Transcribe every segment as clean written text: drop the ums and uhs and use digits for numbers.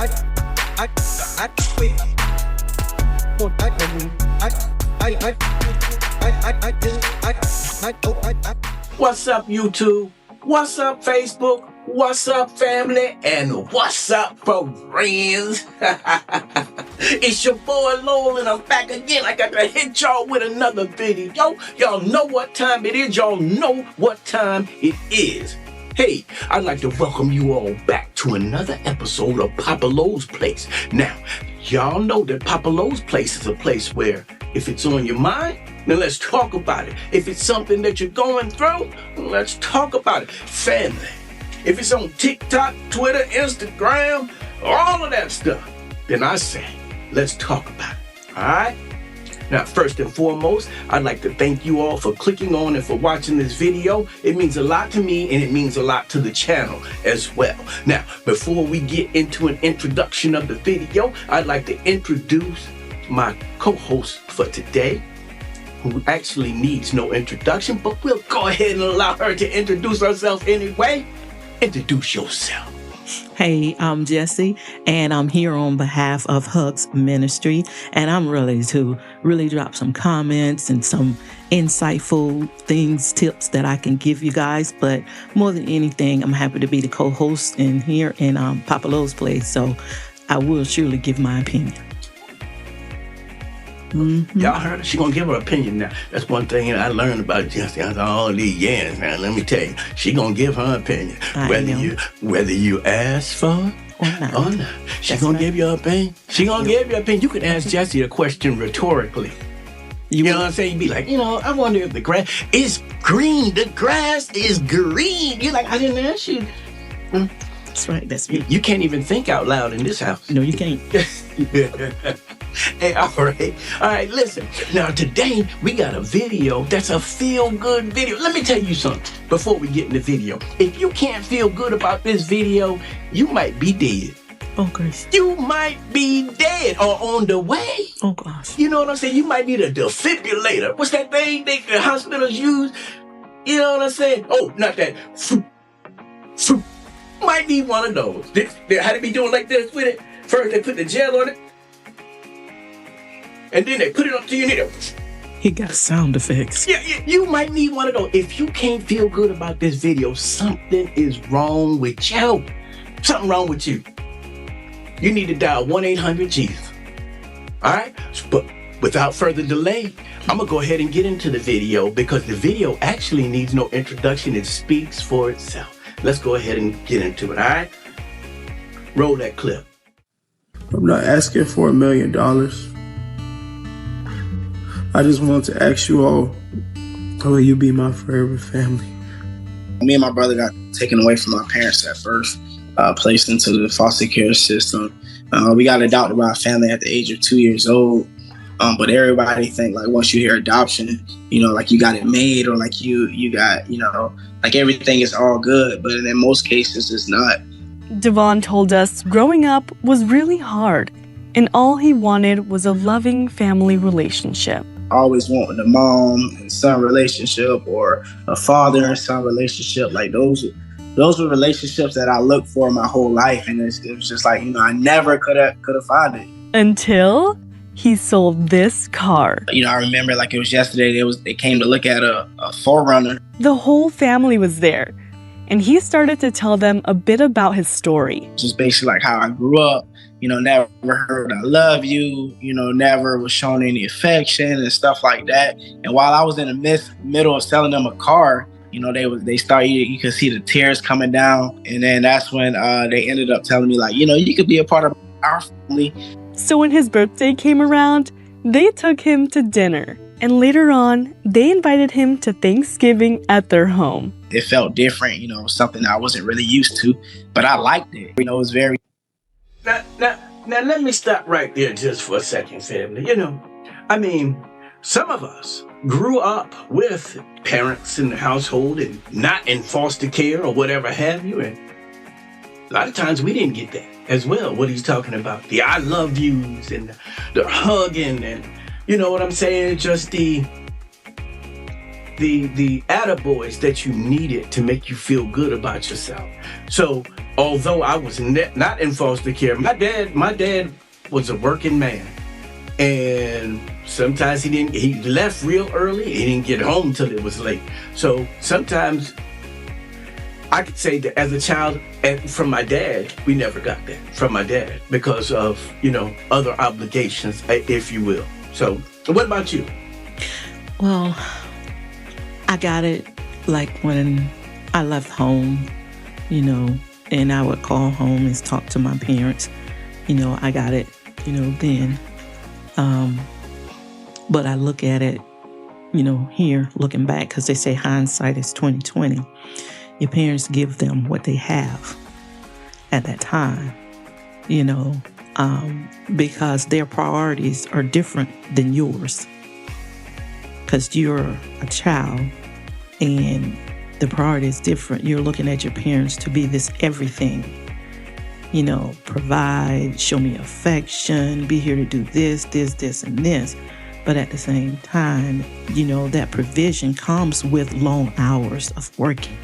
What's up, YouTube? What's up, Facebook? What's up, family? And what's up, friends? It's your boy Lowell, and I'm back again. I got to hit y'all with another video. Y'all know what time it is. Y'all know what time it is. Hey, I'd like to welcome you all back to another episode of Papa Lowe's Place. Now, y'all know that Papa Lowe's Place is a place where if it's on your mind, then let's talk about it. If it's something that you're going through, let's talk about it. Family, if it's on TikTok, Twitter, Instagram, all of that stuff, then I say, let's talk about it, all right? Now, first and foremost, I'd like to thank you all for clicking on and for watching this video. It means a lot to me, and it means a lot to the channel as well. Now, before we get into an introduction of the video, I'd like to introduce my co-host for today, who actually needs no introduction, but we'll go ahead and allow her to introduce herself anyway. Introduce yourself. Hey, I'm Jessie, and I'm here on behalf of Hugs Ministry, and I'm ready to drop some comments and some insightful tips that I can give you guys. But more than anything, I'm happy to be the co-host here in Papa Lowe's Place, so I will surely give my opinion. Mm-hmm. Y'all heard her? She gonna give her opinion now. That's one thing I learned about Jessie. After all these years, man, let me tell you, she gonna give her opinion. Whether you ask for it or not. She gonna give you her opinion. She gonna give you her opinion. You could ask Jessie a question rhetorically. You know what I'm saying? You'd be like, I wonder if the grass is green. The grass is green. You're like, I didn't ask you. That's right. That's me. You can't even think out loud in this house. No, you can't. Hey, all right, listen. Now, today, we got a video that's a feel-good video. Let me tell you something before we get in the video. If you can't feel good about this video, you might be dead. Oh, gosh. You might be dead or on the way. Oh, gosh. You know what I'm saying? You might need a defibrillator. What's that thing the hospitals use? You know what I'm saying? Oh, not that. Might need one of those. How they be doing like this with it? First, they put the gel on it. And then they put it up to your needle. He got sound effects. Yeah, you might need one of those. If you can't feel good about this video, something is wrong with you. Something wrong with you. You need to dial 1-800-JESUS. All right? But without further delay, I'm going to go ahead and get into the video because the video actually needs no introduction. It speaks for itself. Let's go ahead and get into it, all right? Roll that clip. I'm not asking for $1 million. I just want to ask you all, will you be my forever family? Me and my brother got taken away from our parents at birth, placed into the foster care system. We got adopted by a family at the age of 2 years old. But everybody think like once you hear adoption, like you got it made or like you got, like everything is all good. But in most cases, it's not. Devon told us growing up was really hard, and all he wanted was a loving family relationship. Always wanting a mom and son relationship or a father and son relationship. Like those were relationships that I looked for my whole life. And it was just like, I never could have found it. Until he sold this car. I remember like it was yesterday, they came to look at a 4Runner. The whole family was there, and he started to tell them a bit about his story. Just basically like how I grew up, never heard I love you, never was shown any affection and stuff like that. And while I was in the middle of selling them a car, they started, you could see the tears coming down. And then that's when they ended up telling me like, you could be a part of our family. So when his birthday came around, they took him to dinner. And later on, they invited him to Thanksgiving at their home. It felt different, something I wasn't really used to, but I liked it. It was very... Now, let me stop right there just for a second, family. Some of us grew up with parents in the household and not in foster care or whatever have you. And a lot of times we didn't get that as well, what he's talking about. The I love yous and the hugging and, you know what I'm saying, just the the attaboys that you needed to make you feel good about yourself. So although I was not in foster care, my dad was a working man, and sometimes he left real early. He didn't get home till it was late. So sometimes I could say that as a child, and from my dad, we never got that from my dad because of, other obligations, if you will. So what about you? Well, I got it like when I left home, and I would call home and talk to my parents. I got it, then. But I look at it, here looking back, because they say hindsight is 20/20. Your parents give them what they have at that time, because their priorities are different than yours. Because you're a child and the priority is different. You're looking at your parents to be this everything, provide, show me affection, be here to do this, and this. But at the same time, that provision comes with long hours of working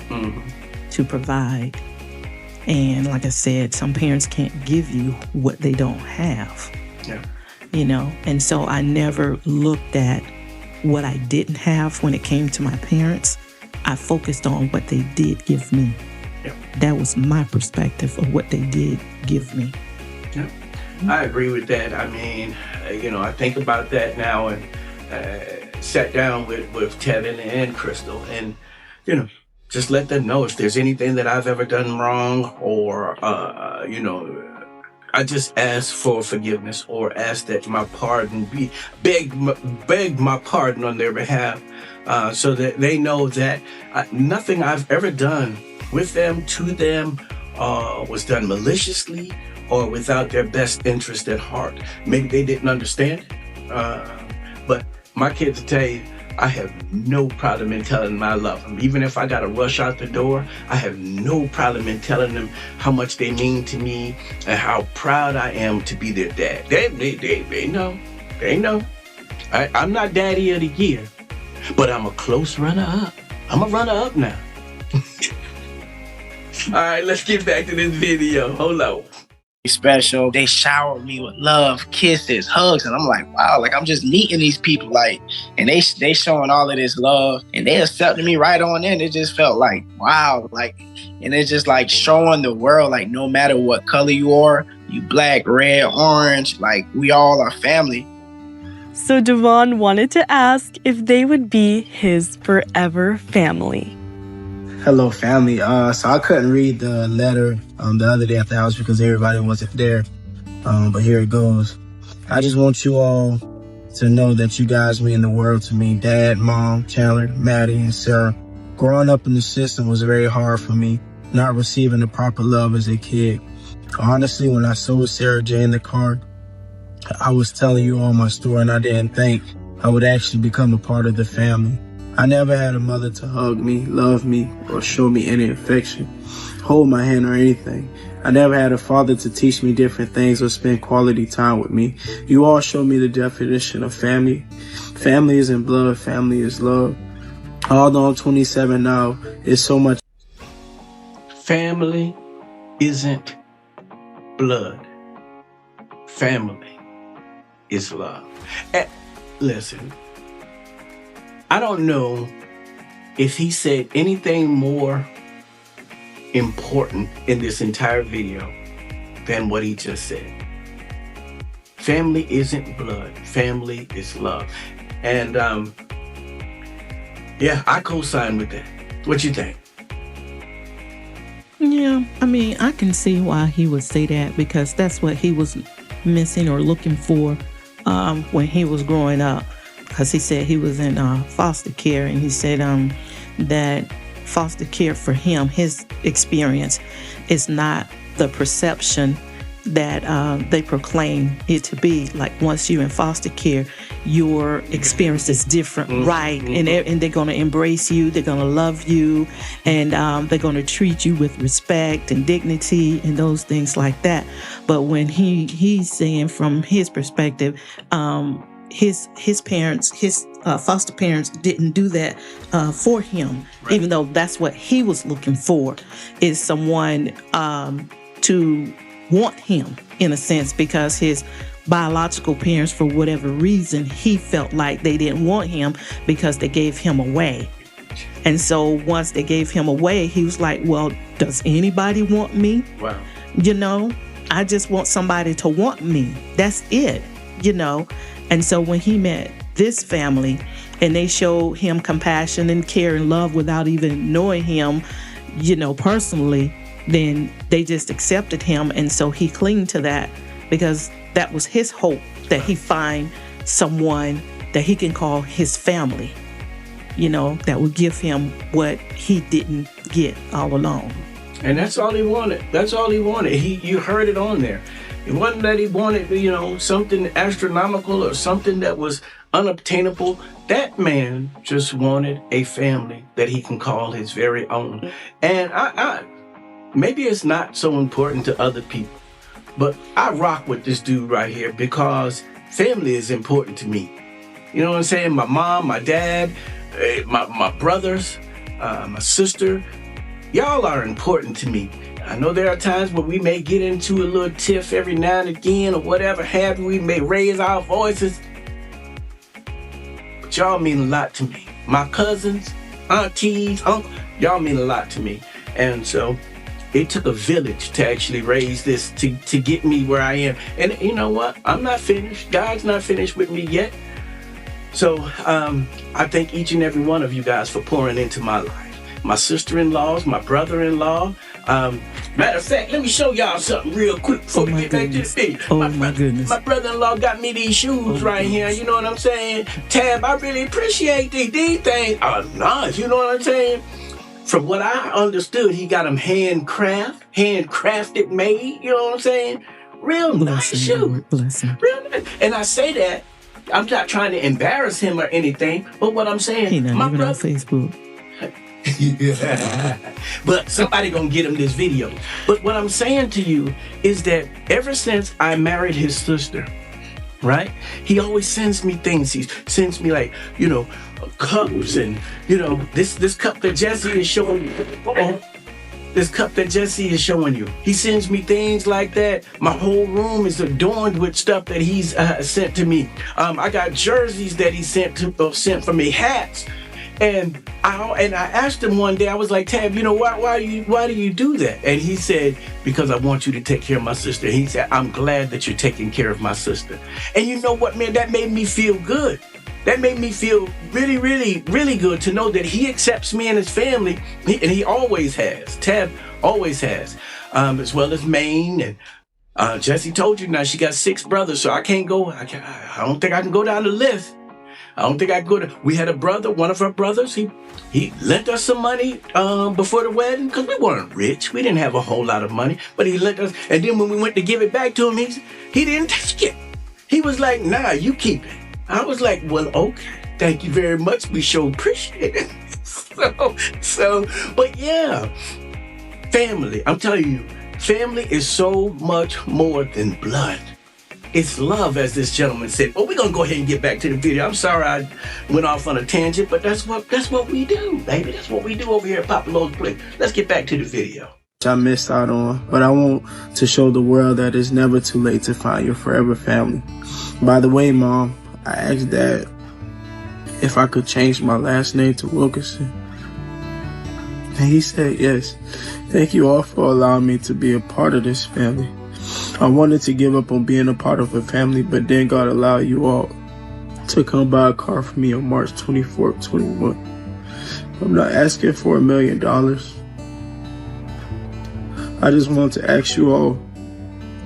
to provide. And like I said, some parents can't give you what they don't have, and so I never looked at what I didn't have when it came to my parents. I focused on what they did give me. Yeah. That was my perspective of what they did give me. Yeah. I agree with that. I mean, I think about that now, and sat down with Tevin and Crystal, and, just let them know if there's anything that I've ever done wrong, or, I just ask for forgiveness, or ask that my pardon beg my pardon on their behalf, so that they know that nothing I've ever done with them, to them, was done maliciously or without their best interest at heart. Maybe they didn't understand it, but my kids will tell you, I have no problem in telling them I love them. Even if I got to rush out the door, I have no problem in telling them how much they mean to me and how proud I am to be their dad. They know. They know. I'm not daddy of the year, but I'm a close runner-up. I'm a runner-up now. All right, let's get back to this video. Hold on. Special. They showered me with love, kisses, hugs, and I'm like, wow, like I'm just meeting these people, like, and they showing all of this love, and they accepted me right on in. It just felt like, wow, like, and it's just like showing the world, like, no matter what color you are, you black, red, orange, like, we all are family. So Devon wanted to ask if they would be his forever family. Hello, family. So I couldn't read the letter the other day at the house because everybody wasn't there. But here it goes. I just want you all to know that you guys mean the world to me. Dad, Mom, Chandler, Maddie, and Sarah. Growing up in the system was very hard for me, not receiving the proper love as a kid. Honestly, when I saw Sarah J in the car, I was telling you all my story, and I didn't think I would actually become a part of the family. I never had a mother to hug me, love me, or show me any affection, hold my hand or anything. I never had a father to teach me different things or spend quality time with me. You all showed me the definition of family. Family isn't blood, family is love. Although I'm 27 now, it's so much. Family isn't blood. Family is love. And listen, I don't know if he said anything more important in this entire video than what he just said. Family isn't blood. Family is love. And yeah, I co-sign with that. What you think? Yeah, I mean, I can see why he would say that, because that's what he was missing or looking for when he was growing up. Because he said he was in foster care, and he said that foster care for him, his experience, is not the perception that they proclaim it to be. Like, once you're in foster care, your experience is different, right? And they're going to embrace you, they're going to love you, and they're going to treat you with respect and dignity and those things like that. But when he's saying from his perspective, his parents, his foster parents didn't do that for him, Right. even though that's what he was looking for, is someone to want him, in a sense, because his biological parents, for whatever reason, he felt like they didn't want him because they gave him away. And so once they gave him away, he was like, well, does anybody want me? Wow. You know, I just want somebody to want me. That's it, you know. And so when he met this family and they showed him compassion and care and love without even knowing him, you know, personally, then they just accepted him. And so he clinged to that because that was his hope, that he find someone that he can call his family, you know, that would give him what he didn't get all along. And that's all he wanted. That's all he wanted. You heard it on there. It wasn't that he wanted, you know, something astronomical or something that was unobtainable. That man just wanted a family that he can call his very own. And I maybe it's not so important to other people, but I rock with this dude right here because family is important to me. You know what I'm saying? My mom, my dad, my brothers, my sister, y'all are important to me. I know there are times where we may get into a little tiff every now and again or whatever have you. We may raise our voices, but y'all mean a lot to me. My cousins, aunties, uncles, y'all mean a lot to me. And so it took a village to actually raise this, to get me where I am. And you know what? I'm not finished. God's not finished with me yet. So I thank each and every one of you guys for pouring into my life. My sister-in-laws, my brother-in-law. Matter of fact, let me show y'all something real quick before we get back to the video. My goodness. My brother-in-law got me these shoes right here. You know what I'm saying? Tab, I really appreciate these things. Oh, nice. You know what I'm saying? From what I understood, he got them handcrafted, made. You know what I'm saying? Real nice shoes. Bless him. Real nice. And I say that, I'm not trying to embarrass him or anything, but what I'm saying, He not my even on brother. Facebook. But somebody gonna get him this video. But what I'm saying to you is that ever since I married his sister, right? He always sends me things. He sends me, like, you know, cups and, you know, this cup that Jesse is showing you. This cup that Jesse is showing you. He sends me things like that. My whole room is adorned with stuff that he's sent to me. I got jerseys that he sent for me, hats. And I asked him one day, I was like, Tab, you know, why do you do that? And he said, because I want you to take care of my sister. He said, I'm glad that you're taking care of my sister. And you know what, man, that made me feel good. That made me feel really, really, really good to know that he accepts me and his family. And he always has. Tab always has. As well as Maine. And Jessie told you now she got 6 brothers, so I can't go. I don't think I can go down the list. I don't think I could go to. We had a brother, one of our brothers, he lent us some money before the wedding because we weren't rich. We didn't have a whole lot of money, but he lent us. And then when we went to give it back to him, he didn't take it. He was like, nah, you keep it. I was like, well, okay, thank you very much. We sure appreciate it. But yeah, family, I'm telling you, family is so much more than blood. It's love, as this gentleman said. But we're going to go ahead and get back to the video. I'm sorry I went off on a tangent, but that's what we do, baby. That's what we do over here at Papa Lo's Place. Let's get back to the video. I missed out on, but I want to show the world that it's never too late to find your forever family. By the way, Mom, I asked Dad if I could change my last name to Wilkerson, and he said yes. Thank you all for allowing me to be a part of this family. I wanted to give up on being a part of a family, but then God allowed you all to come buy a car for me on March 24th, 21. I'm not asking for $1 million. I just want to ask you all,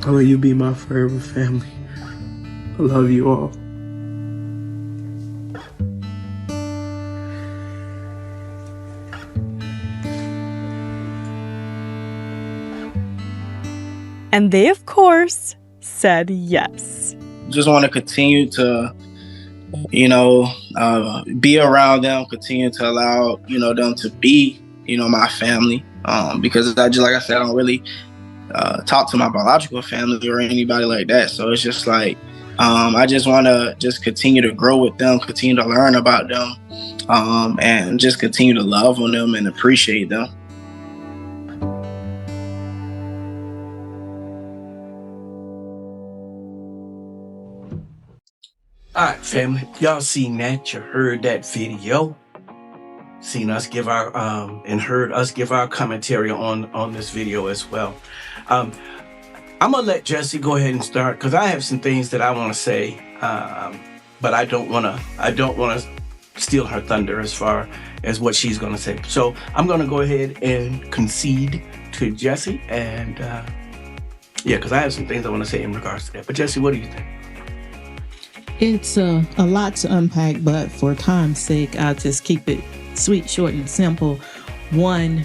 will you be my forever family? I love you all. And they, of course, said yes. Just want to continue to, be around them, continue to allow, them to be, my family. Because like I said, I don't really talk to my biological family or anybody like that. So it's just like, I just want to just continue to grow with them, continue to learn about them, and just continue to love on them and appreciate them. All right, family. Y'all seen that? You heard that video? Seen us give our and heard us give our commentary on this video as well. I'm gonna let Jessie go ahead and start because I have some things that I want to say, but I don't want to steal her thunder as far as what she's gonna say. So I'm gonna go ahead and concede to Jessie, and because I have some things I want to say in regards to that. But Jessie, what do you think? It's a lot to unpack, but for time's sake, I'll just keep it sweet, short, and simple. One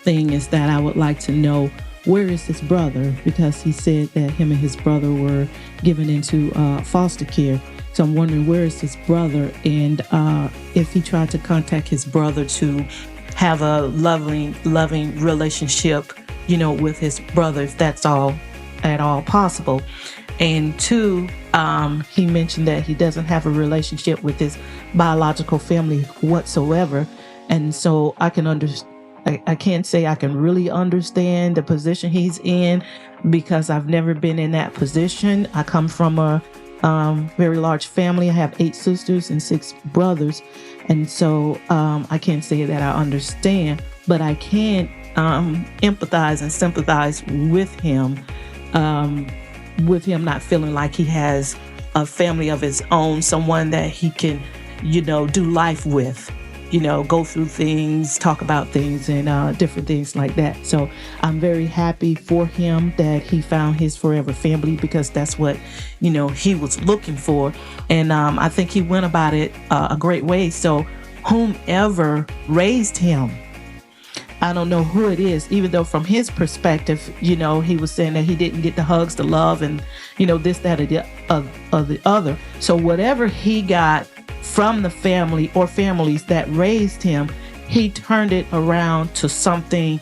thing is that I would like to know, where is his brother? Because he said that him and his brother were given into foster care. So I'm wondering, where is his brother? And if he tried to contact his brother to have a loving relationship, with his brother, if that's at all possible. And two, he mentioned that he doesn't have a relationship with his biological family whatsoever. And so I can't say I can really understand the position he's in because I've never been in that position. I come from a very large family. I have 8 sisters and 6 brothers. And so I can't say that I understand, but I can empathize and sympathize with him not feeling like he has a family of his own, someone that he can, do life with, go through things, talk about things, and different things like that. So I'm very happy for him that he found his forever family, because that's what, he was looking for. And I think he went about it a great way. So whomever raised him, I don't know who it is, even though from his perspective, he was saying that he didn't get the hugs, the love, and, this, that, or the other. So whatever he got from the family or families that raised him, he turned it around to something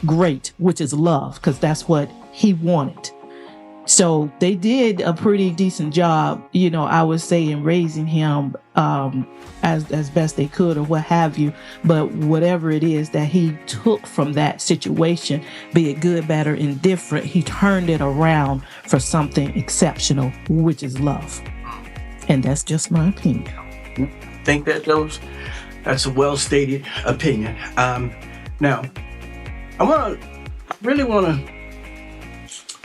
great, which is love, because that's what he wanted. So they did a pretty decent job, I would say, in raising him as best they could, or what have you. But whatever it is that he took from that situation, be it good, bad, or indifferent, he turned it around for something exceptional, which is love. And that's just my opinion. I think that's a well-stated opinion. Now, I really want to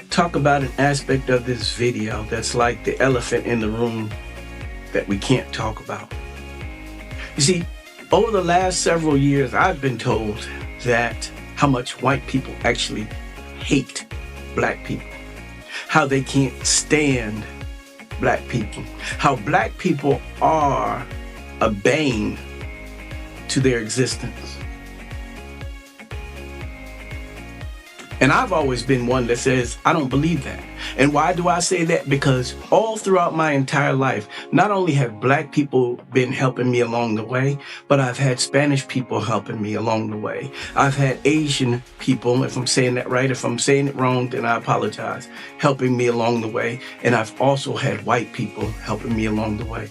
talk about an aspect of this video that's like the elephant in the room that we can't talk about. You see, over the last several years, I've been told that how much white people actually hate black people, how they can't stand black people, how black people are a bane to their existence. And I've always been one that says, I don't believe that. And why do I say that? Because all throughout my entire life, not only have black people been helping me along the way, but I've had Spanish people helping me along the way. I've had Asian people, if I'm saying that right, if I'm saying it wrong, then I apologize, helping me along the way. And I've also had white people helping me along the way.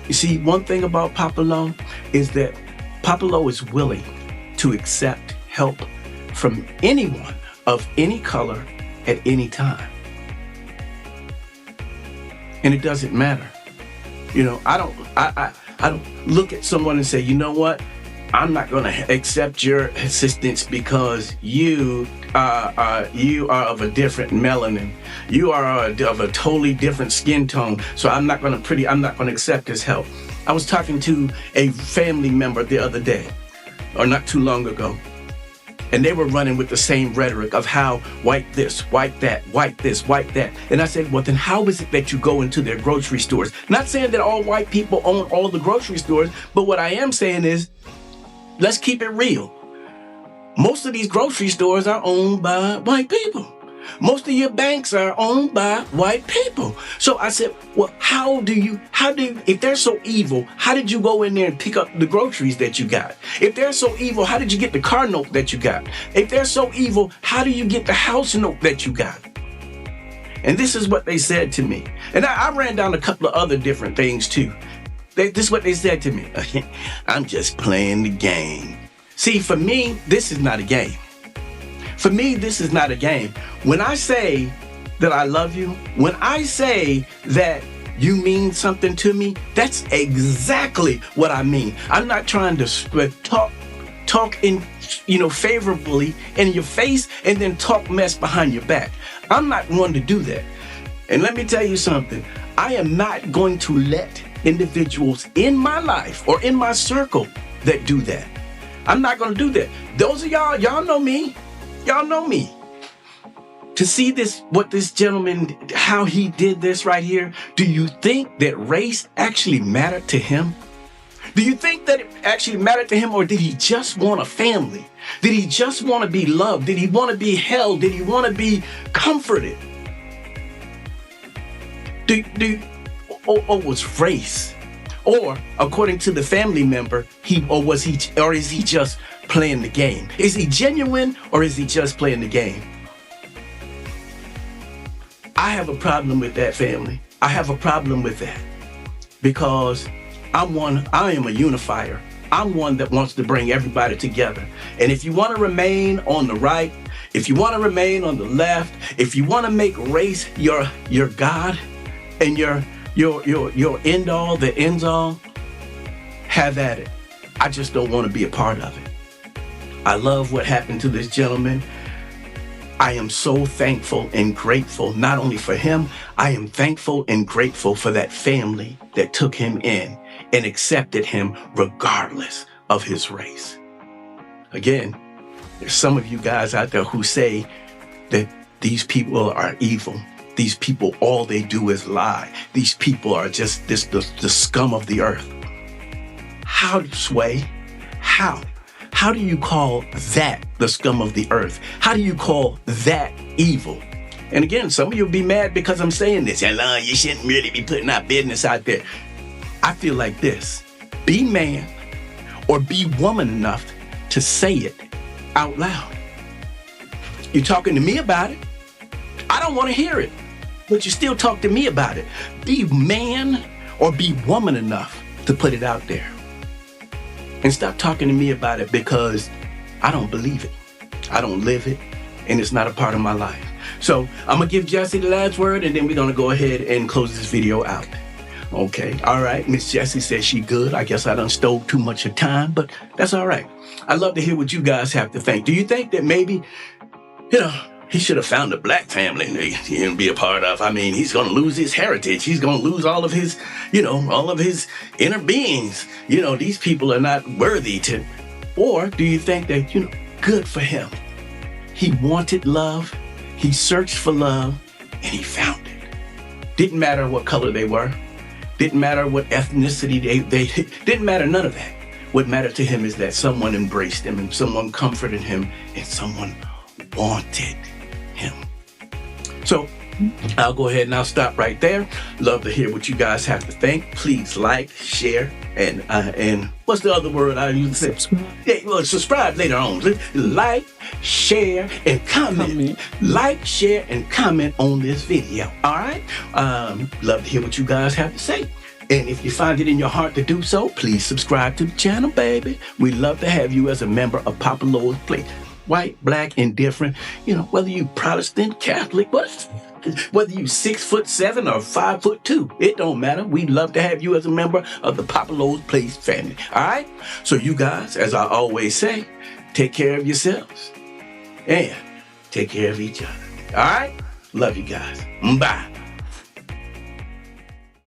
You see, one thing about Papa Lo is that Papa Lo is willing to accept help from anyone of any color at any time. And it doesn't matter. I don't look at someone and say, you know what? I'm not going to accept your assistance because you are of a different melanin. You are of a totally different skin tone. So I'm not going to accept this help. I was talking to a family member the other day, or not too long ago. And they were running with the same rhetoric of how white this, white that, white this, white that. And I said, well, then how is it that you go into their grocery stores? Not saying that all white people own all the grocery stores, but what I am saying is, let's keep it real. Most of these grocery stores are owned by white people. Most of your banks are owned by white people. So I said, well, if they're so evil, how did you go in there and pick up the groceries that you got? If they're so evil, how did you get the car note that you got? If they're so evil, how do you get the house note that you got? And this is what they said to me. And I ran down a couple of other different things too. This is what they said to me. I'm just playing the game. See, for me, this is not a game. For me, this is not a game. When I say that I love you, when I say that you mean something to me, that's exactly what I mean. I'm not trying to talk in, favorably in your face and then talk mess behind your back. I'm not one to do that. And let me tell you something. I am not going to let individuals in my life or in my circle that do that. I'm not going to do that. Those of y'all know me. Y'all know me. To see this, what this gentleman, how he did this right here, do you think that race actually mattered to him? Do you think that it actually mattered to him, or did he just want a family? Did he just want to be loved? Did he want to be held? Did he want to be comforted? Or was race? Or according to the family member, is he just playing the game? Is he genuine, or is he just playing the game? I have a problem with that, family. I have a problem with that because I am a unifier. I'm one that wants to bring everybody together. And if you want to remain on the right, if you want to remain on the left, if you want to make race your God and your end all, the ends all, have at it. I just don't want to be a part of it. I love what happened to this gentleman. I am so thankful and grateful, not only for him, I am thankful and grateful for that family that took him in and accepted him regardless of his race. Again, there's some of you guys out there who say that these people are evil. These people, all they do is lie. These people are just the scum of the earth. How, Sway? How? How do you call that the scum of the earth? How do you call that evil? And again, some of you will be mad because I'm saying this. You shouldn't really be putting our business out there. I feel like this. Be man or be woman enough to say it out loud. You're talking to me about it. I don't want to hear it, but you still talk to me about it. Be man or be woman enough to put it out there. And stop talking to me about it because I don't believe it. I don't live it, and it's not a part of my life. So I'm going to give Jessie the last word, and then we're going to go ahead and close this video out. Okay, all right. Miss Jessie says she good. I guess I done stole too much of time, but that's all right. I'd love to hear what you guys have to think. Do you think that maybe, he should have found a black family to be a part of? I mean, he's going to lose his heritage. He's going to lose all of his, all of his inner beings. These people are not worthy to. Or do you think that, good for him? He wanted love. He searched for love and he found it. Didn't matter what color they were. Didn't matter what ethnicity they didn't matter, none of that. What mattered to him is that someone embraced him and someone comforted him and someone wanted him. So I'll go ahead and I'll stop right there. Love to hear what you guys have to think. Please like, share, and what's the other word I use? Subscribe. Yeah, well, subscribe later on. Like, share, and comment. Like, share, and comment on this video. All right? Love to hear what you guys have to say. And if you find it in your heart to do so, please subscribe to the channel, baby. We'd love to have you as a member of Papa Lowe's Place. White, black, indifferent, whether you Protestant, Catholic, whether you 6'7" or 5'2", it don't matter. We'd love to have you as a member of the Papa Lowe's Place family. All right? So you guys, as I always say, take care of yourselves and take care of each other. All right? Love you guys. Bye.